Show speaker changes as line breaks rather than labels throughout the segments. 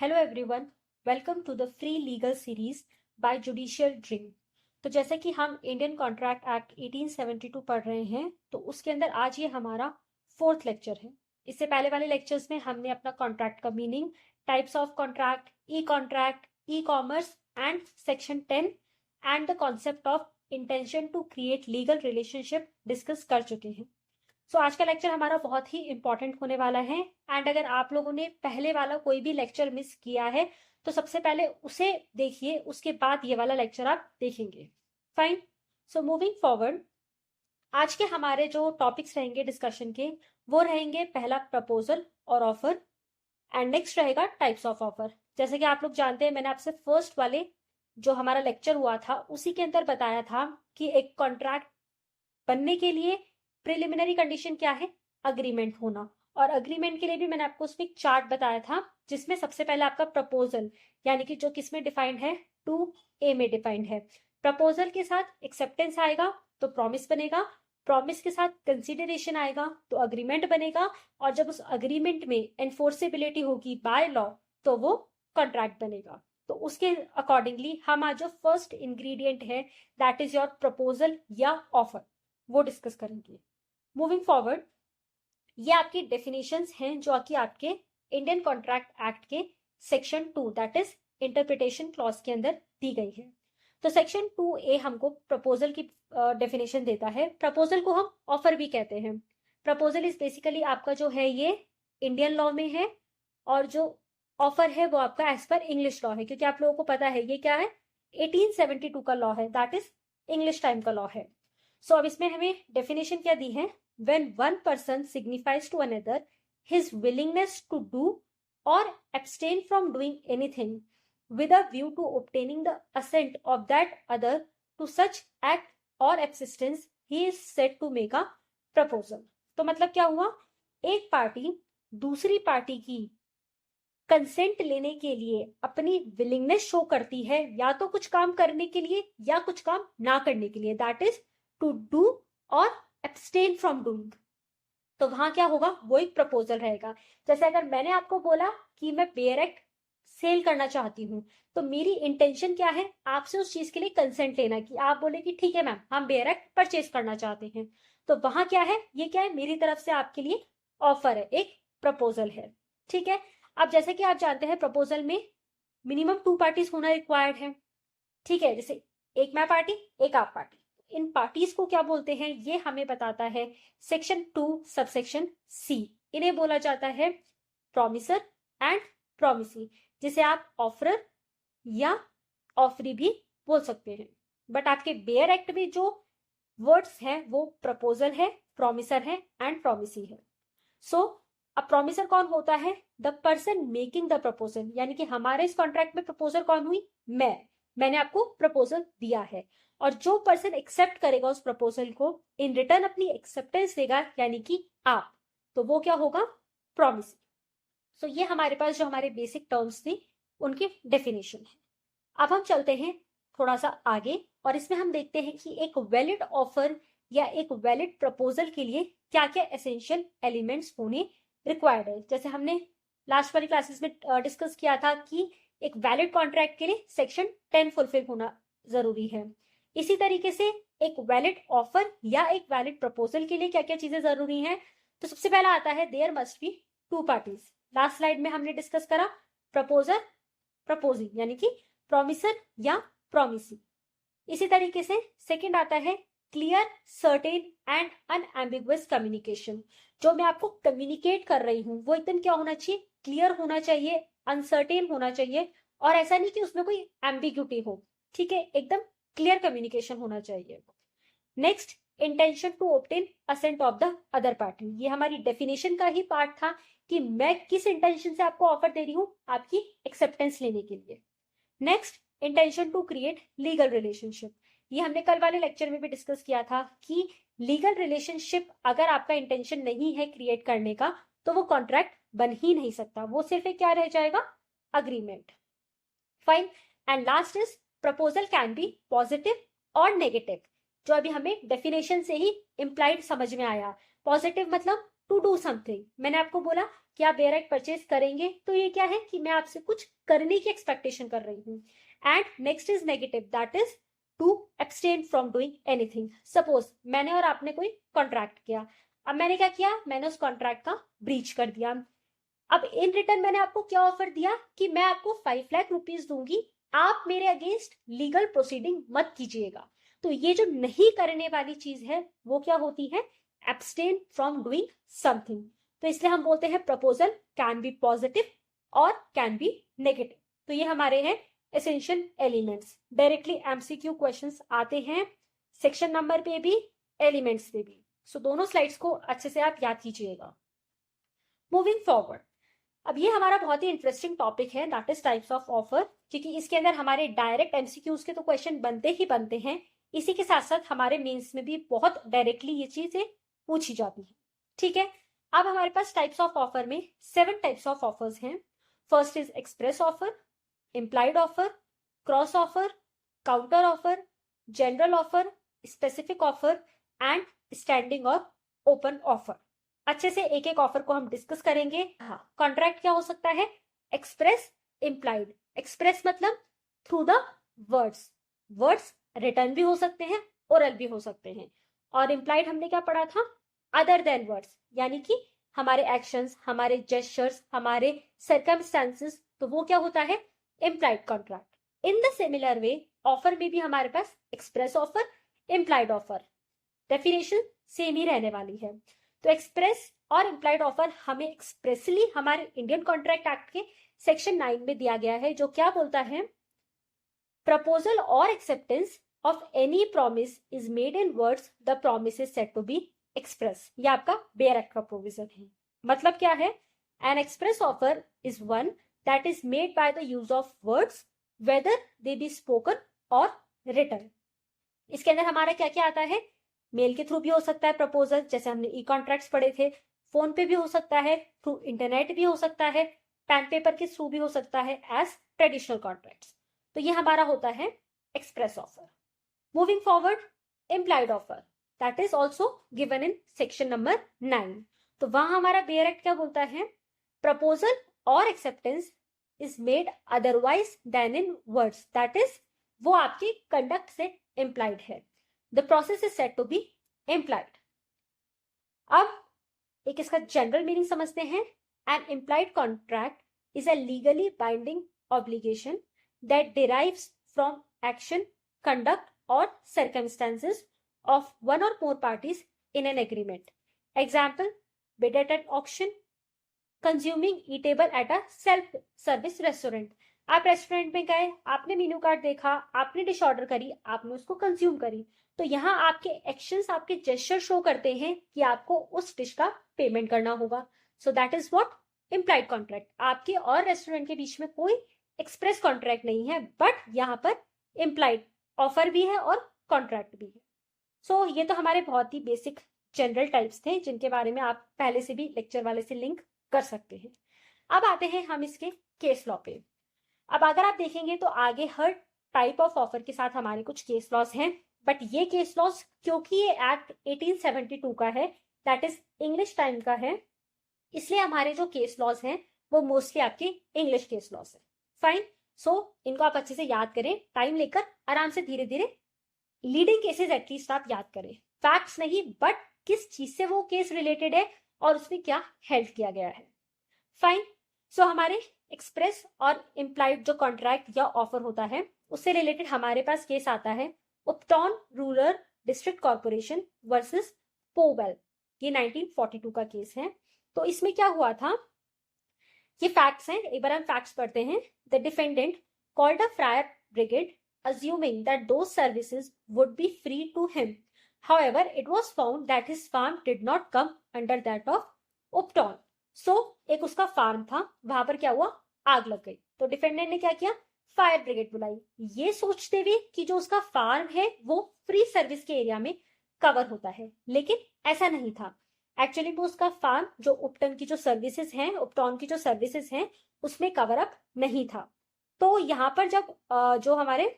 Hello everyone, welcome to the free legal series by judicial dream. तो जैसे कि हम इंडियन कॉन्ट्रैक्ट एक्ट 1872 पढ़ रहे हैं, तो उसके अंदर आज ये हमारा फोर्थ लेक्चर है। इससे पहले वाले लेक्चर्स में हमने अपना कॉन्ट्रैक्ट का meaning, types of contract, e commerce and section 10 and the concept of intention to create legal relationship discuss कर चुके हैं। सो आज का लेक्चर हमारा बहुत ही इंपॉर्टेंट होने वाला है। एंड अगर आप लोगों ने पहले वाला कोई भी लेक्चर मिस किया है तो सबसे पहले उसे देखिए, उसके बाद ये वाला लेक्चर आप देखेंगे। फाइन। सो मूविंग फॉरवर्ड, आज के हमारे जो टॉपिक्स रहेंगे डिस्कशन के, वो रहेंगे पहला प्रपोजल और ऑफर, एंड नेक्स्ट रहेगा टाइप्स ऑफ ऑफर। जैसे कि आप लोग जानते हैं, मैंने आपसे फर्स्ट वाले जो हमारा लेक्चर हुआ था उसी के अंदर बताया था कि एक कॉन्ट्रैक्ट बनने के लिए प्रिलिमिनरी कंडीशन क्या है, अग्रीमेंट होना। और अग्रीमेंट के लिए भी मैंने आपको उसमें एक चार्ट बताया था जिसमें सबसे पहले आपका प्रपोजल, यानी कि जो किस में डिफाइंड है, 2A में डिफाइंड है। प्रपोजल के साथ एक्सेप्टेंस आएगा तो प्रॉमिस बनेगा, प्रॉमिस के साथ कंसिडरेशन आएगा तो अग्रीमेंट बनेगा, और जब उस अग्रीमेंट में एनफोर्सेबिलिटी होगी बाय लॉ तो वो कॉन्ट्रैक्ट बनेगा। तो उसके अकॉर्डिंगली हम आज जो फर्स्ट इंग्रेडिएंट है, दैट इज योर प्रपोजल या ऑफर, वो डिस्कस करेंगे। मूविंग फॉरवर्ड, ये आपकी डेफिनेशंस हैं जो कि आपके इंडियन कॉन्ट्रैक्ट एक्ट के section 2 that is interpretation clause के अंदर दी गई है। तो सेक्शन 2A हमको प्रपोजल की डेफिनेशन देता है। प्रपोजल को हम ऑफर भी कहते हैं। प्रपोजल इज बेसिकली आपका जो है ये इंडियन लॉ में है, और जो ऑफर है वो आपका एज पर इंग्लिश लॉ है, क्योंकि आप लोगों को पता है ये क्या है, 1872 का लॉ है, दैट इज इंग्लिश टाइम का लॉ है। सो अब इसमें हमें डेफिनेशन क्या दी है, when one person signifies to another his willingness to do or abstain from doing anything with a view to obtaining the assent of that other to such act or absistence, he is said to make a proposal। तो मतलब क्या हुआ, एक party दूसरी party की consent लेने के लिए अपनी विलिंगनेस शो करती है, या तो कुछ काम करने के लिए या कुछ काम ना करने के लिए, दैट इज टू डू और एब्सटेन फ्रॉम डूइंग। तो वहां क्या होगा, वो एक प्रपोजल रहेगा। जैसे अगर मैंने आपको बोला कि मैं बेयर एक्ट सेल करना चाहती हूँ, तो मेरी इंटेंशन क्या है, आपसे उस चीज के लिए कंसेंट लेना, कि आप बोले कि ठीक है मैम, हम बेयर एक्ट परचेज करना चाहते हैं। तो वहां क्या है, ये क्या है, मेरी तरफ से आपके लिए ऑफर है, एक प्रपोजल है। ठीक है। अब जैसे कि आप जानते हैं प्रपोजल में मिनिमम 2 पार्टीज होना रिक्वायर्ड है। ठीक है, जैसे एक मैं पार्टी, एक आप पार्टी। इन पार्टीज को क्या बोलते हैं, ये हमें बताता है सेक्शन 2 सबसेक्शन C। इन्हें बोला जाता है प्रॉमिसर एंड प्रॉमिसी, जिसे आप ऑफरर या ऑफरी भी बोल सकते हैं। बट आपके बेयर एक्ट में जो वर्ड्स हैं वो प्रपोजल है, प्रॉमिसर है एंड प्रॉमिसी है। सो अब प्रॉमिसर कौन होता है, the person making the proposal, यानी कि हमारे इस कॉन्ट्रैक्ट में प्रपोजल कौन हुई, मैंने आपको प्रपोजल दिया है, और जो पर्सन एक्सेप्ट करेगा उस प्रपोजल को, इन रिटर्न अपनी एक्सेप्टेंस देगा, यानी कि आप, तो वो क्या होगा, प्रॉमिस। सो ये हमारे पास जो हमारे बेसिक टर्म्स थी उनकी डेफिनेशन है। अब हम चलते हैं थोड़ा सा आगे, और इसमें हम देखते हैं कि एक वैलिड ऑफर या एक वैलिड प्रपोजल के लिए क्या क्या एसेंशियल एलिमेंट्स होने रिक्वायर्ड है। जैसे हमने लास्ट वाली क्लासेस में डिस्कस किया था कि एक वैलिड कॉन्ट्रैक्ट के लिए सेक्शन 10 फुलफिल होना जरूरी है। इसी तरीके से एक वैलिड ऑफर या एक वैलिड प्रपोजल के लिए क्या क्या चीजें जरूरी हैं। तो सबसे पहला आता है there must be 2 parties. Last slide में हमने डिस्कस करा प्रपोजर प्रपोजिंग, यानी कि प्रॉमिसर या प्रॉमिसी। इसी तरीके से सेकंड आता है clear, certain and unambiguous communication. जो मैं आपको कम्युनिकेट कर रही हूँ वो एकदम क्या होना चाहिए, क्लियर होना चाहिए, अनसर्टेन होना चाहिए, और ऐसा नहीं कि उसमें कोई एम्बिग्यूटी हो। ठीक है, एकदम क्लियर कम्युनिकेशन होना चाहिए। Next, intention to obtain assent of the other party. ये हमारी डेफिनेशन का ही पार्ट था कि मैं किस इंटेंशन से आपको ऑफर दे रही हूँ, आपकी एक्सेप्टेंस लेने के लिए। Next, intention to create legal relationship. ये हमने कल वाले लेक्चर में भी डिस्कस किया था कि लीगल रिलेशनशिप अगर आपका इंटेंशन नहीं है क्रिएट करने का, तो वो कॉन्ट्रैक्ट बन ही नहीं सकता, वो सिर्फ एक क्या रह जाएगा, agreement. Fine. And last is proposal can be positive और नेगेटिव, जो अभी हमें डेफिनेशन से ही इंप्लाइड समझ में आया। पॉजिटिव मतलब टू डू समथिंग, मैंने आपको बोला कि आप बेयर राइट परचेज करेंगे, तो ये क्या है कि मैं आपसे कुछ करने की एक्सपेक्टेशन कर रही हूँ। And next is negative, that is to abstain from doing anything. Suppose मैंने और आपने कोई कॉन्ट्रैक्ट किया, अब मैंने क्या किया, मैंने उस कॉन्ट्रैक्ट का ब्रीच कर दिया। अब इन रिटर्न मैंने आपको क्या ऑफर दिया कि मैं आपको 5 लाख रुपीज दूंगी, आप मेरे अगेंस्ट लीगल प्रोसीडिंग मत कीजिएगा। तो ये जो नहीं करने वाली चीज है वो क्या होती है, एब्सटेन फ्रॉम डूइंग समथिंग। तो इसलिए हम बोलते हैं प्रपोजल कैन बी पॉजिटिव और कैन बी नेगेटिव। तो ये हमारे हैं essential elements. Directly MCQ questions आते हैं सेक्शन नंबर पे भी, एलिमेंट्स पे भी। सो दोनों स्लाइड्स को अच्छे से आप याद कीजिएगा। मूविंग फॉरवर्ड, अब ये हमारा बहुत ही इंटरेस्टिंग टॉपिक है, that is types of offer, क्योंकि इसके अंदर हमारे डायरेक्ट एमसीक्यूज के तो क्वेश्चन बनते ही बनते हैं, इसी के साथ साथ हमारे मेंस में भी बहुत डायरेक्टली ये चीजें पूछी जाती है। ठीक है, अब हमारे पास टाइप्स ऑफ ऑफर में 7 टाइप्स ऑफ ऑफर्स हैं। First is express offer, implied offer, cross offer, counter offer, general offer, specific offer and standing और ओपन ऑफर। अच्छे से एक एक ऑफर को हम डिस्कस करेंगे। हाँ, कॉन्ट्रैक्ट क्या हो सकता है, एक्सप्रेस, इम्प्लाइड। एक्सप्रेस मतलब through the words, words return भी हो सकते हैं, ओरल भी हो सकते हैं। और इम्प्लाइड हमने क्या पढ़ा था, अदर देन वर्ड्स, यानी कि हमारे एक्शंस, हमारे जेस्चर्स, हमारे सर्कमस्टेंसेस, तो वो क्या होता है, implied contract. In the similar way offer में भी हमारे पास express offer, implied offer, definition same ही रहने वाली है। तो एक्सप्रेस और इम्प्लाइड ऑफर हमें एक्सप्रेसली हमारे इंडियन कॉन्ट्रैक्ट एक्ट के सेक्शन 9 में दिया गया है, जो क्या बोलता है, प्रपोजल और acceptance of any promise is made in words, the promise is said to be express. ये आपका बेयर एक्ट का प्रोविजन है। मतलब क्या है, N express offer is one that is made by the use of words whether they be spoken और written. इसके अंदर हमारा क्या क्या आता है, मेल के थ्रू भी हो सकता है प्रपोजल, जैसे हमने ई कॉन्ट्रैक्ट्स पढ़े थे, फोन पे भी हो सकता है, थ्रू इंटरनेट भी हो सकता है, पेन पेपर के थ्रू भी हो सकता है एज ट्रेडिशनल कॉन्ट्रैक्ट्स। तो ये हमारा होता है express offer. Moving forward, implied offer that is also given in section number 9। तो वहां हमारा बेयर एक्ट क्या बोलता है, प्रपोजल और acceptance is made otherwise than in words, that is वो आपके कंडक्ट से इम्प्लाइड है, the process is said to be implied. अब एक इसका जनरल मीनिंग समझते हैं। An implied contract is a legally binding obligation that derives from action, conduct और circumstances of one or more parties in an agreement. Example, bid at an auction, consuming eatable at a self service restaurant. आप restaurant में गए, आपने menu card देखा, आपने dish order करी, आपने उसको कंज्यूम करी, तो यहाँ आपके एक्शंस, आपके जेस्चर शो करते हैं कि आपको उस डिश का पेमेंट करना होगा। So that is what implied contract. आपके और रेस्टोरेंट के बीच में कोई एक्सप्रेस कॉन्ट्रैक्ट नहीं है, बट यहाँ पर इम्प्लाइड ऑफर भी है और कॉन्ट्रैक्ट भी है। सो ये तो हमारे बहुत ही बेसिक जनरल टाइप्स थे, जिनके बारे में आप पहले से भी लेक्चर वाले से लिंक कर सकते हैं। अब आते हैं हम इसके केस लॉ पे। अब अगर आप देखेंगे तो आगे हर टाइप ऑफ ऑफर के साथ हमारे कुछ केस लॉज हैं, बट ये केस लॉज क्योंकि ये एक्ट 1872 का है, दैट इज इंग्लिश टाइम का है, इसलिए हमारे जो केस लॉज हैं वो मोस्टली आपके इंग्लिश केस लॉज है। फाइन, सो इनको आप अच्छे से याद करें, टाइम लेकर आराम से धीरे धीरे लीडिंग केसेस एटलीस्ट आप याद करें, फैक्ट्स नहीं, बट किस चीज से वो केस रिलेटेड है और उसमें क्या हेल्प किया गया है। फाइन, सो हमारे एक्सप्रेस और इम्प्लाइड जो कॉन्ट्रैक्ट या ऑफर होता है उससे रिलेटेड हमारे पास केस आता है Upton rural district corporation versus Powell, ये 1942 का केस है। तो इसमें क्या हुआ था, ये फैक्ट्स हैं, एक बार हम फैक्ट्स पढ़ते हैं। The defendant called a fire brigade assuming that those services would be free to him. However, it was found that his farm did not come under that of Upton. So, एक उसका farm था, वहां पर क्या हुआ, आग लग गई। तो डिफेंडेंट ने क्या किया, फायर ब्रिगेड बुलाई, ये सोचते हुए कि जो उसका फार्म है वो फ्री सर्विस के एरिया में कवर होता है, लेकिन ऐसा नहीं था। एक्चुअली वो उसका फार्म जो उपटन की जो सर्विसेज हैं, उपटॉन की जो सर्विसेज हैं, उसमें कवर अप नहीं था। तो यहाँ पर जब जो हमारे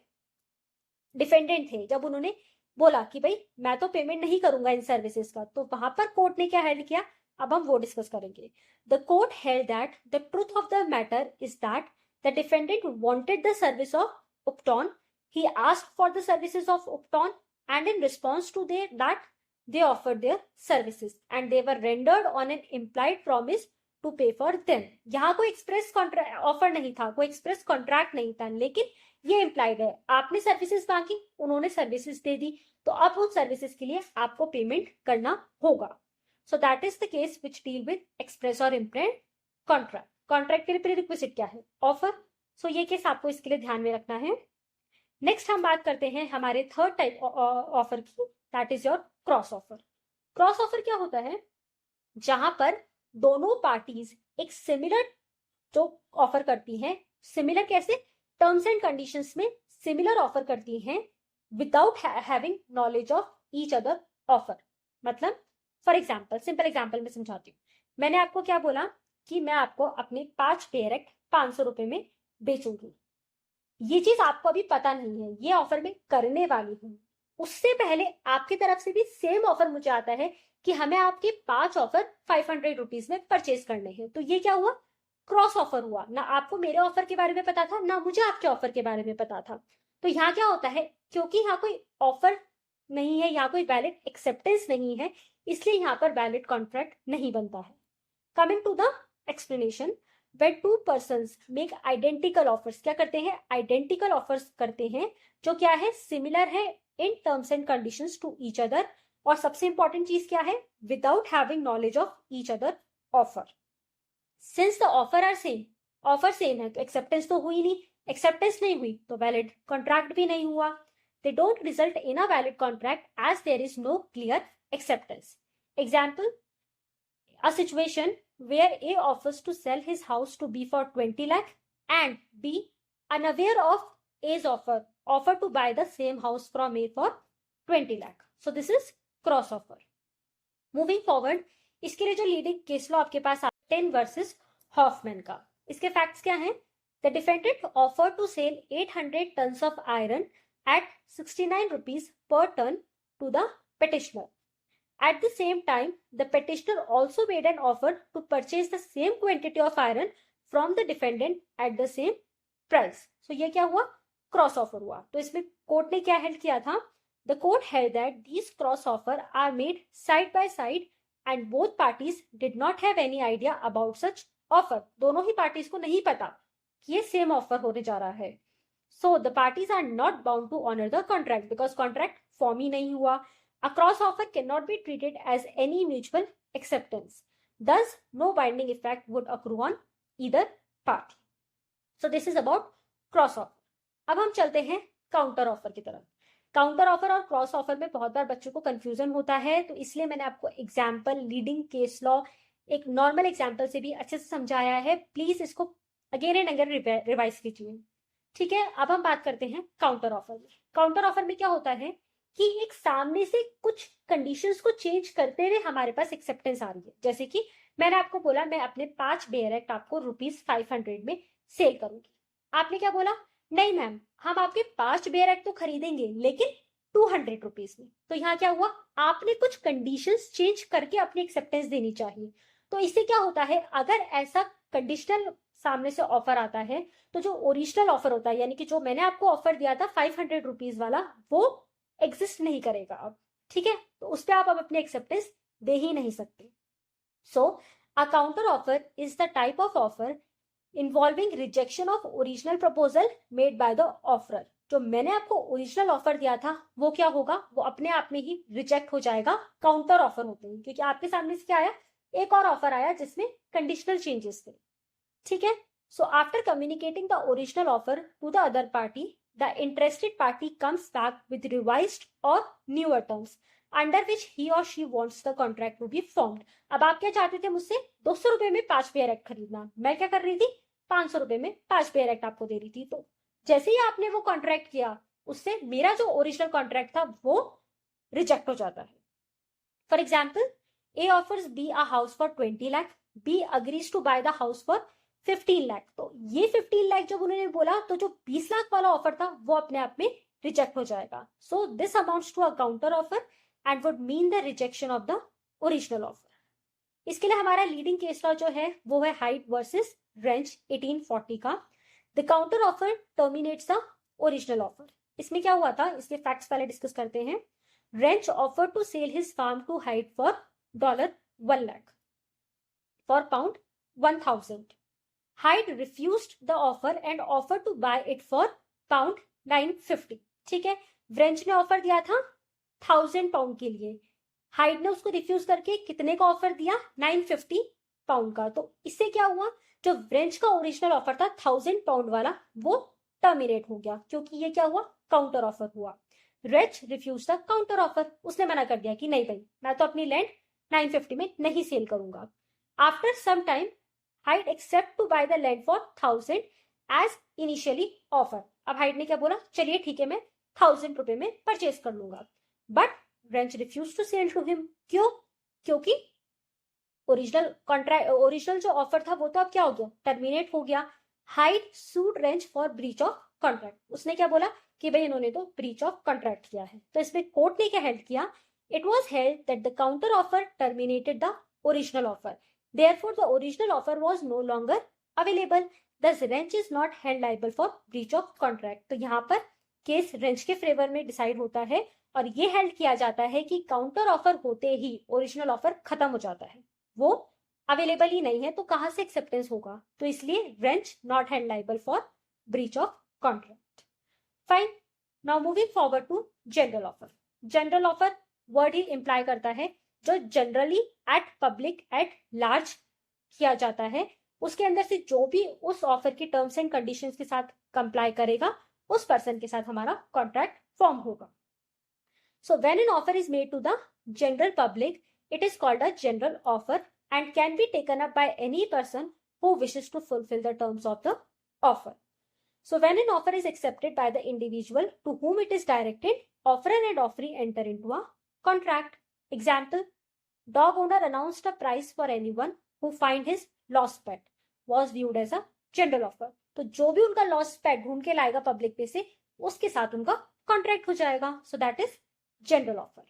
डिफेंडेंट थे, जब उन्होंने बोला कि भाई मैं तो पेमेंट नहीं करूंगा इन सर्विसेज का, तो वहां पर कोर्ट ने क्या हेल्ड किया, अब हम वो डिस्कस करेंगे। The court held that the truth of the matter is that the defendant wanted the service of Upton. He asked for the services of Upton, and in response to that, they offered their services, and they were rendered on an implied promise to pay for them. यहाँ कोई express offer नहीं था, कोई express contract नहीं था, लेकिन ये implied है। आपने सर्विसेज मांगी, उन्होंने सर्विसेज दे दी, तो अब उन सर्विसेज के लिए आपको पेमेंट करना होगा। So that is the case which deal with express और इम्प्लाइड कॉन्ट्रैक्ट। कॉन्ट्रैक्ट के लिए प्रीरिक्विजिट क्या है? ऑफर। सो ये केस आपको इसके लिए ध्यान में रखना है। नेक्स्ट हम बात करते हैं हमारे थर्ड टाइप ऑफर की, that is your cross offer. Cross offer क्या होता है? जहां पर दोनों पार्टीज एक सिमिलर जो ऑफर करती हैं, सिमिलर कैसे? टर्म्स एंड कंडीशंस में सिमिलर ऑफर करती हैं without having knowledge of each other offer. मतलब फॉर एग्जाम्पल, सिंपल एग्जाम्पल में समझाती हूँ। मैंने आपको क्या बोला कि मैं आपको अपने 5 पेयर एक्ट 500 रुपए में बेचूंगी। ये चीज आपको अभी पता नहीं है, ये ऑफर मैं करने वाली हूँ। उससे पहले आपकी तरफ से भी सेम ऑफर मुझे आता है कि हमें आपके 5 ऑफर 500 रुपीज में परचेज करने हैं। तो ये क्या हुआ? क्रॉस ऑफर हुआ। ना आपको मेरे ऑफर के बारे में पता था, ना मुझे आपके ऑफर के बारे में पता था। तो यहाँ क्या होता है, क्योंकि यहाँ कोई ऑफर नहीं है, यहाँ कोई वैलिड एक्सेप्टेंस नहीं है, इसलिए यहाँ पर वैलिड कॉन्ट्रैक्ट नहीं बनता है। Coming to the explanation, when two persons make identical offers, क्या करते हैं? आइडेंटिकल ऑफर्स करते हैं, जो क्या है? सिमिलर है in terms and conditions to each other. और सबसे इंपॉर्टेंट चीज क्या है? Without having knowledge of each other offer. Since the offer are same, offer same है तो एक्सेप्टेंस तो हुई नहीं, एक्सेप्टेंस नहीं हुई तो वैलिड कॉन्ट्रैक्ट भी नहीं हुआ। They don't result in a valid contract as there is no clear acceptance. Example, a situation where A offers to sell his house to B for 20 lakh and B, unaware of A's offer to buy the same house from A for 20 lakh. So this is cross offer. Moving forward, इसके लिए जो leading case law आपके पास ten versus Hoffmann का, इसके facts क्या हैं? The defendant offered to sell 800 tons of iron at 69 rupees per ton to the petitioner. At the same time, the petitioner also made an offer to purchase the same quantity of iron from the defendant at the same price. So ये क्या हुआ? Cross offer हुआ। तो इसमें court ने क्या held किया था? The court held that these cross offer are made side by side and both parties did not have any idea about such offer. दोनों ही पार्टीज को नहीं पता कि ये सेम ऑफर होने जा रहा है। So the parties are not bound to honor the contract because contract form ही नहीं हुआ। A cross offer cannot be treated as any mutual acceptance. Thus, no binding effect would accrue on either party. So this is about cross offer. अब हम चलते हैं counter offer की तरफ। Counter offer और क्रॉस ऑफर में बहुत बार बच्चों को कंफ्यूजन होता है, तो इसलिए मैंने आपको एग्जाम्पल, लीडिंग केस लॉ, एक नॉर्मल एग्जाम्पल से भी अच्छे से समझाया है। प्लीज इसको अगेन एंड अगेन रिवाइज कीजिए, ठीक है। अब हम बात करते हैं काउंटर ऑफर में। काउंटर ऑफर में क्या होता है कि एक सामने से कुछ कंडीशंस को चेंज करते हुए हमारे पास एक्सेप्टेंस आ रही है। जैसे कि मैंने आपको बोला मैं अपने 5 बेयर एक्ट आपको ₹500 में सेल करूंगी। आपने क्या बोला? नहीं मैम, हम आपके 5 बेयर एक्ट तो खरीदेंगे लेकिन 200 रुपीज में। तो यहाँ क्या हुआ? आपने कुछ कंडीशंस चेंज करके अपनी एक्सेप्टेंस देनी चाहिए। तो इससे क्या होता है, अगर ऐसा कंडीशनल सामने से ऑफर आता है तो जो ओरिजिनल ऑफर होता है, यानी कि जो मैंने आपको ऑफर दिया था 500 रुपीज वाला, वो एग्जिस्ट नहीं करेगा अब, ठीक है। तो उस पर आप अब अपनी एक्सेप्टेंस दे ही नहीं सकते। So a counter offer is the type of offer involving rejection of original proposal made by the offeror. जो मैंने आपको ओरिजिनल ऑफर दिया था वो क्या होगा? वो अपने आप में ही रिजेक्ट हो जाएगा काउंटर ऑफर होते हैं, क्योंकि आपके सामने से क्या आया? एक और ऑफर आया जिसमें कंडीशनल चेंजेस थे, ठीक है। So after communicating the original offer to the other party, the interested party comes back with revised or newer terms under which he or she wants the contract to be formed. अब आप क्या चाहते थे मुझसे? 200 रुपए में 5 pair act खरीदना। मैं क्या कर रही थी? 500 रुपए में 5 पेयर एक्ट आपको दे रही थी। तो जैसे ही आपने वो कॉन्ट्रैक्ट किया, उससे मेरा जो ओरिजिनल कॉन्ट्रैक्ट था वो रिजेक्ट हो जाता है। For example, A offers B a house for 20 lakh, B agrees to buy the house for 15 lakh. तो ये 15 लाख जब उन्होंने बोला तो जो 20 लाख वाला ऑफर था वो अपने आप में रिजेक्ट हो जाएगा। So this amounts to a counter offer and would mean the rejection of the original offer. इसके लिए हमारा लीडिंग केस लॉ जो है वो है हाइड वर्सेस रेंच 1840 का। The counter offer terminates the original offer. इसमें क्या हुआ था, इसके फैक्ट्स पहले डिस्कस करते हैं। Wrench offer to sell his farm to Hyde for $1 lakh for pound 1000. Hyde refused the offer and offered to buy it for pound 950. ठीक है, व्रेंच ने ऑफर दिया था 1000 पाउंड के लिए, हाइड ने उसको रिफ्यूज करके कितने का ऑफर दिया, 950 पाउंड का। तो इससे क्या हुआ, जो व्रेंच का ओरिजिनल ऑफर था 1000 पाउंड वाला वो टर्मिनेट हो गया, क्योंकि ये क्या हुआ, काउंटर ऑफर हुआ। Wrench refuse the counter offer, उसने मना कर दिया कि नहीं भाई मैं तो अपनी लैंड 950 में नहीं सेल करूंगा। After some time Hyde accept to buy the land for 1000 as initially offer. अब हाइड ने क्या बोला, चलिए ठीक है मैं 1000 रुपए में परचेज कर लूंगा। But Wrench refuse to sell to him. क्यों, क्योंकि ओरिजिनल जो ऑफर था वो तो अब क्या हो गया, टर्मिनेट हो गया। Hyde sued Wrench for breach of contract. उसने क्या बोला कि भाई इन्होंने तो ब्रीच ऑफ कॉन्ट्रैक्ट किया है। तो इसमें कोर्ट ने क्या हेल्ड किया, it was held that the counter offer terminated the original offer, therefore the original offer was no longer available, thus Wrench is not held liable for breach of contract. तो यहाँ पर case Wrench के favour में decide होता है और ये held किया जाता है कि काउंटर ऑफर होते ही ओरिजिनल ऑफर खत्म हो जाता है, वो अवेलेबल ही नहीं है, तो कहां से एक्सेप्टेंस होगा, तो इसलिए Wrench not held liable for breach of contract. Fine, now moving forward to general offer. General offer word ही इंप्लाई करता है जो generally at public at large किया जाता है, उसके अंदर से जो भी उस ऑफर की टर्म्स एंड कंडीशंस के साथ कंप्लाई करेगा उस पर्सन के साथ हमारा कॉन्ट्रैक्ट फॉर्म होगा। So when an offer is made to the general public it is called a general offer and can be taken up by any person who wishes to fulfill the terms of the offer. So when an offer is accepted by the individual to whom it is directed, offerer and offeree enter into a contract. Example, dog owner announced a price for anyone who find his lost pet was viewed as a general offer. तो जो भी उनका lost pet ढूंढ के लाएगा public पे से उसके साथ उनका कॉन्ट्रैक्ट हो जाएगा। So that is general offer.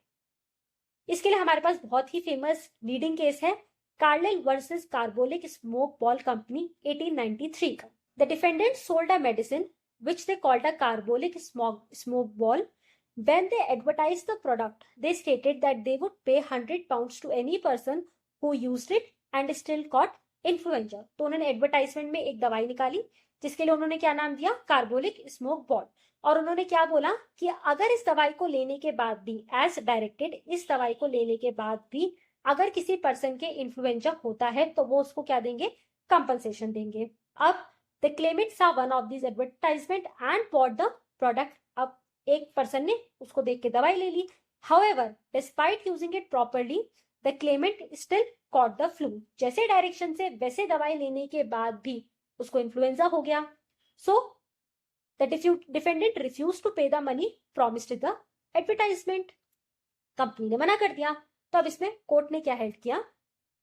इसके लिए हमारे पास बहुत ही फेमस लीडिंग केस है कार्लेल versus carbolic smoke ball company 1893 का। The defendant sold a medicine which they called a carbolic smoke ball. When they advertised the product, they stated that they would pay £100 to any person who used it and still caught influenza. तो उन्होंने advertisement में एक दवाई निकाली जिसके लिए उन्होंने क्या नाम दिया, कार्बोलिक स्मोक बॉल, और उन्होंने क्या बोला कि अगर इस दवाई को लेने के बाद भी एज डायरेक्टेड, इस दवाई को लेने के बाद भी अगर किसी पर्सन के इन्फ्लुएंजा होता है तो वो उसको क्या देंगे, कंपनसेशन देंगे। अब the claimant saw one of this advertisement and bought the product. अब एक पर्सन ने उसको देख के दवाई ले ली, however despite using it properly the claimant still caught the flu. जैसे डायरेक्शन से वैसे दवाई लेने के बाद भी उसको इन्फ्लुएंजा हो गया। सो the defendant refused to pay the money promised in the advertisement. Company ने मना कर दिया। तो अब इसमें कोर्ट ने क्या हेल्ड किया,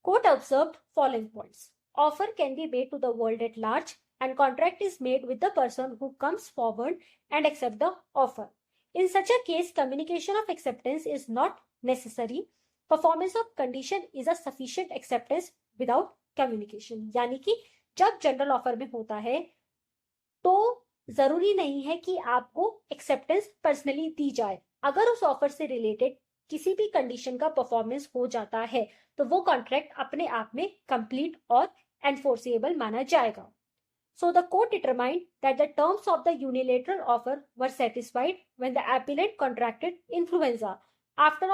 court observed following points. Offer can be made to the world at large and contract is made with the person who comes forward and accept the offer. In such a case, communication of acceptance is not necessary. Performance of condition is a sufficient acceptance without communication. यानी कि जब general offer में होता है तो जरूरी नहीं है कि आपको एक्सेप्टेंस पर्सनली दी जाए। अगर उस ऑफर से रिलेटेड किसी भी कंडीशन का परफॉर्मेंस हो जाता है तो वो कॉन्ट्रैक्ट अपने आप में कंप्लीट और एनफोर्सेबल माना जाएगा। So the court determined that the terms of the unilateral offer were satisfied when the appellant contracted influenza. After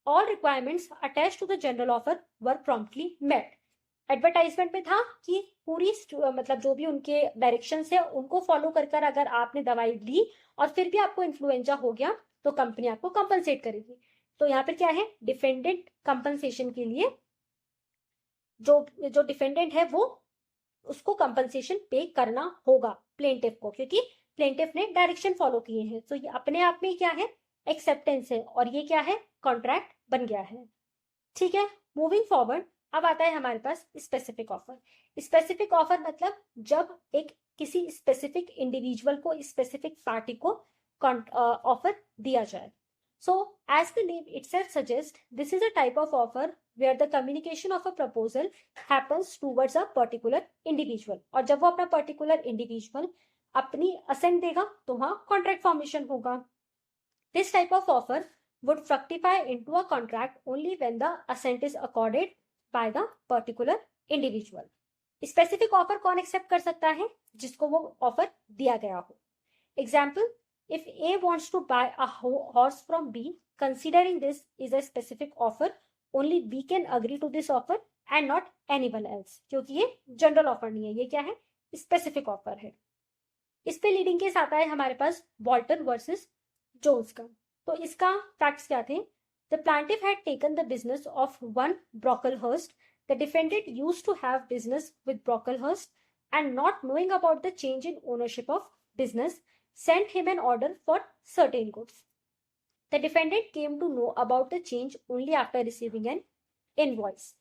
all requirements attached to the general offer were promptly met. Advertisement में था कि पूरी मतलब जो भी उनके डायरेक्शंस है उनको फॉलो कर अगर आपने दवाई ली और फिर भी आपको इन्फ्लुएंजा हो गया तो कंपनी आपको कंपनसेट करेगी। तो यहाँ पे क्या है, डिफेंडेंट कंपनसेशन के लिए जो डिफेंडेंट है वो उसको कंपनसेशन पे करना होगा प्लेंटिफ को, क्योंकि प्लेंटिफ ने डायरेक्शन फॉलो किए हैं। तो ये अपने आप में क्या है, एक्सेप्टेंस है, और ये क्या है, कॉन्ट्रैक्ट बन गया है। ठीक है, मूविंग फॉरवर्ड अब आता है हमारे पास स्पेसिफिक ऑफर। स्पेसिफिक ऑफर मतलब जब एक किसी स्पेसिफिक इंडिविजुअल को, स्पेसिफिक पार्टी को ऑफर दिया जाए। So as the name itself suggest, this is a type of offer where the communication of a proposal happens towards a particular individual. और जब वो अपना particular individual अपनी assent देगा तो वहां contract formation होगा. This type of offer would fructify into a contract only when the assent is accorded by the particular individual. Specific offer कौन accept कर सकता है? जिसको वो offer दिया गया हो. Example, if A wants to buy a horse from B, considering this is a specific offer, only B can agree to this offer and not anyone else. क्योंकि ये general offer नहीं है, ये क्या है? Specific offer है. इस पे लीडिंग केस आता है हमारे पास बॉल्टन वर्सेस जोन्स का. तो इसका फैक्ट्स क्या थे? The plaintiff had taken the business of one Brocklehurst. The defendant used to have business with Brocklehurst and not knowing about the change in ownership of business, sent him an order for certain goods. The defendant came to know about the change only after receiving an invoice,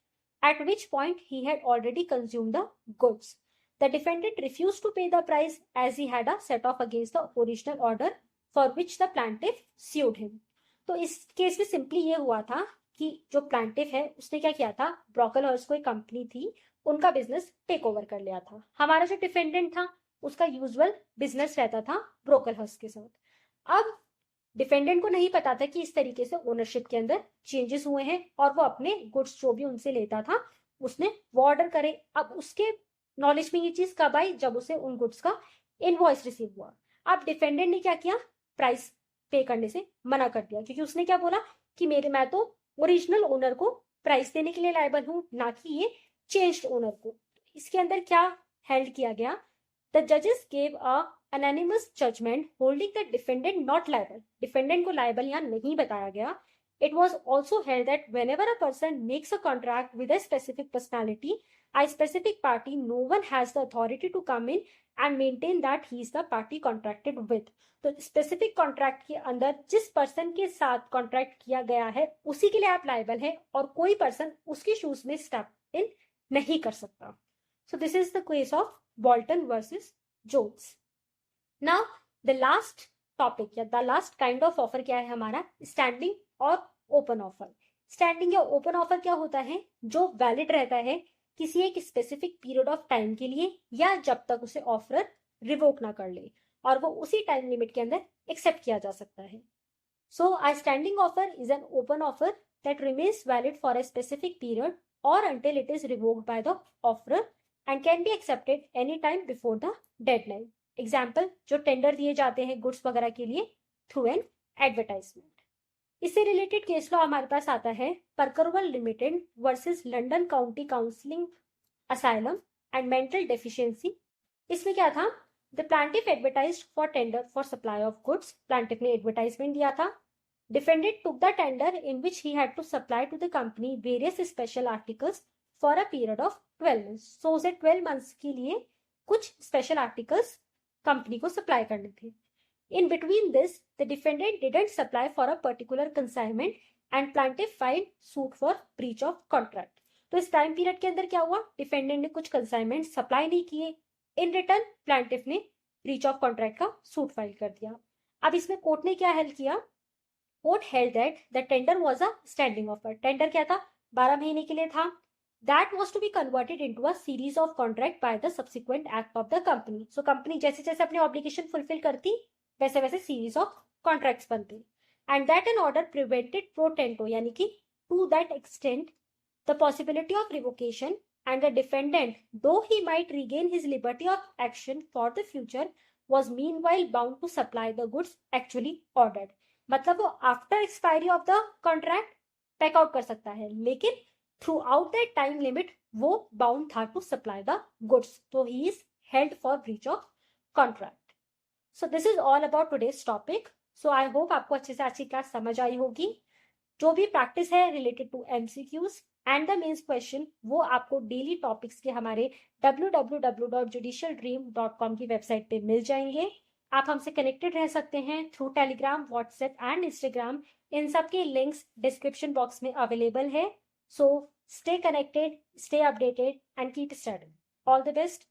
at which point he had already consumed the goods. The defendant refused to pay the price as he had a set off against the original order for which the plaintiff sued him. तो इस case में simply ये हुआ था कि जो plaintiff है उसने क्या किया था, ब्रोकलहर्स्ट कोई कंपनी थी, उनका बिजनेस टेक ओवर कर लिया था. हमारा जो डिफेंडेंट था उसका यूजुअल बिजनेस रहता था ब्रोकलहर्स्ट के साथ. अब डिफेंडेंट को नहीं पता था कि इस तरीके से ओनरशिप के अंदर चेंजेस हुए हैं और वो अपने गुड्स जो भी उनसे लेता था उसने वो ऑर्डर करे. अब उसके नॉलेज में ये चीज कब आई? जब उसे उन गुड्स का इनवॉइस रिसीव हुआ. अब डिफेंडेंट ने क्या किया? प्राइस पे करने से मना कर दिया, क्योंकि उसने क्या बोला कि मैं तो ओरिजिनल ओनर को प्राइस देने के लिए लायबल हूं, ना कि ये चेंज्ड ओनर को. इसके अंदर क्या हेल्ड किया गया? द जजेस gave a anonymous judgment holding the defendant not liable. Defendant को liable यहाँ नहीं बताया गया. It was also held that whenever a person makes a contract with a specific personality, a specific party, no one has the authority to come in and maintain that he is the party contracted with. तो specific contract के अंदर जिस person के साथ contract किया गया है उसी के लिए आप liable है और कोई person उसके shoes में step in नहीं कर सकता. So this is the case of Bolton versus Jones. Now the last topic या the last kind of offer क्या है हमारा? Standing और open offer. Standing या open offer क्या होता है? जो valid रहता है किसी एक specific period of time के लिए या जब तक उसे offerer revoke ना कर ले और वो उसी time limit के अंदर accept किया जा सकता है. So a standing offer is an open offer that remains valid for a specific period or until it is revoked by the offerer and can be accepted any time before the deadline. Example, जो tender दिए जाते हैं goods वगैरह के लिए through an advertisement. इससे related case law हमारे पास आता है Percival limited versus London county counselling asylum and mental deficiency. इसमें क्या था? The plaintiff advertised for tender for supply of goods. Plaintiff ने एडवर्टाइजमेंट दिया था. Defendant took the tender in which he had to supply to the company various special articles for a period of 12 months. सो उसे 12 months के लिए कुछ special articles company को supply करने थे. In between this the defendant didn't supply for a particular consignment and plaintiff filed suit for breach of contract. तो इस टाइम पीरियड के अंदर क्या हुआ? डिफेंडेंट ने कुछ कंसाइनमेंट सप्लाई नहीं किए. इन रिटर्न प्लांटिफ ने ब्रीच ऑफ कॉन्ट्रैक्ट का सूट फाइल कर दिया. अब इसमें कोर्ट ने क्या हेल्ड किया? Court held that the tender was a standing offer. Tender क्या था? 12 महीने के लिए था. That was to be converted into a series of contract by the subsequent act of the company. So company जैसे जैसे अपने obligation fulfill करती वैसे वैसे series of contracts बनते. And that an order prevented pro tanto यानी कि to that extent the possibility of revocation and the defendant, though he might regain his liberty of action for the future, was meanwhile bound to supply the goods actually ordered. मतलब वो after expiry of the contract back out कर सकता है, लेकिन throughout that time limit वो bound था to supply the goods. So he is held for breach of contract. So this is all about today's topic. So I hope आपको अच्छे से आज की क्लास समझ आई होगी. जो भी प्रैक्टिस है related to MCQs and the mains question वो आपको डेली टॉपिक्स के हमारे www.judicialdream.com की वेबसाइट पे मिल जाएंगे. आप हमसे कनेक्टेड रह सकते हैं through Telegram, WhatsApp and Instagram. इन सब के लिंक्स डिस्क्रिप्शन बॉक्स में अवेलेबल है. So stay connected, stay updated and keep studying. All the best.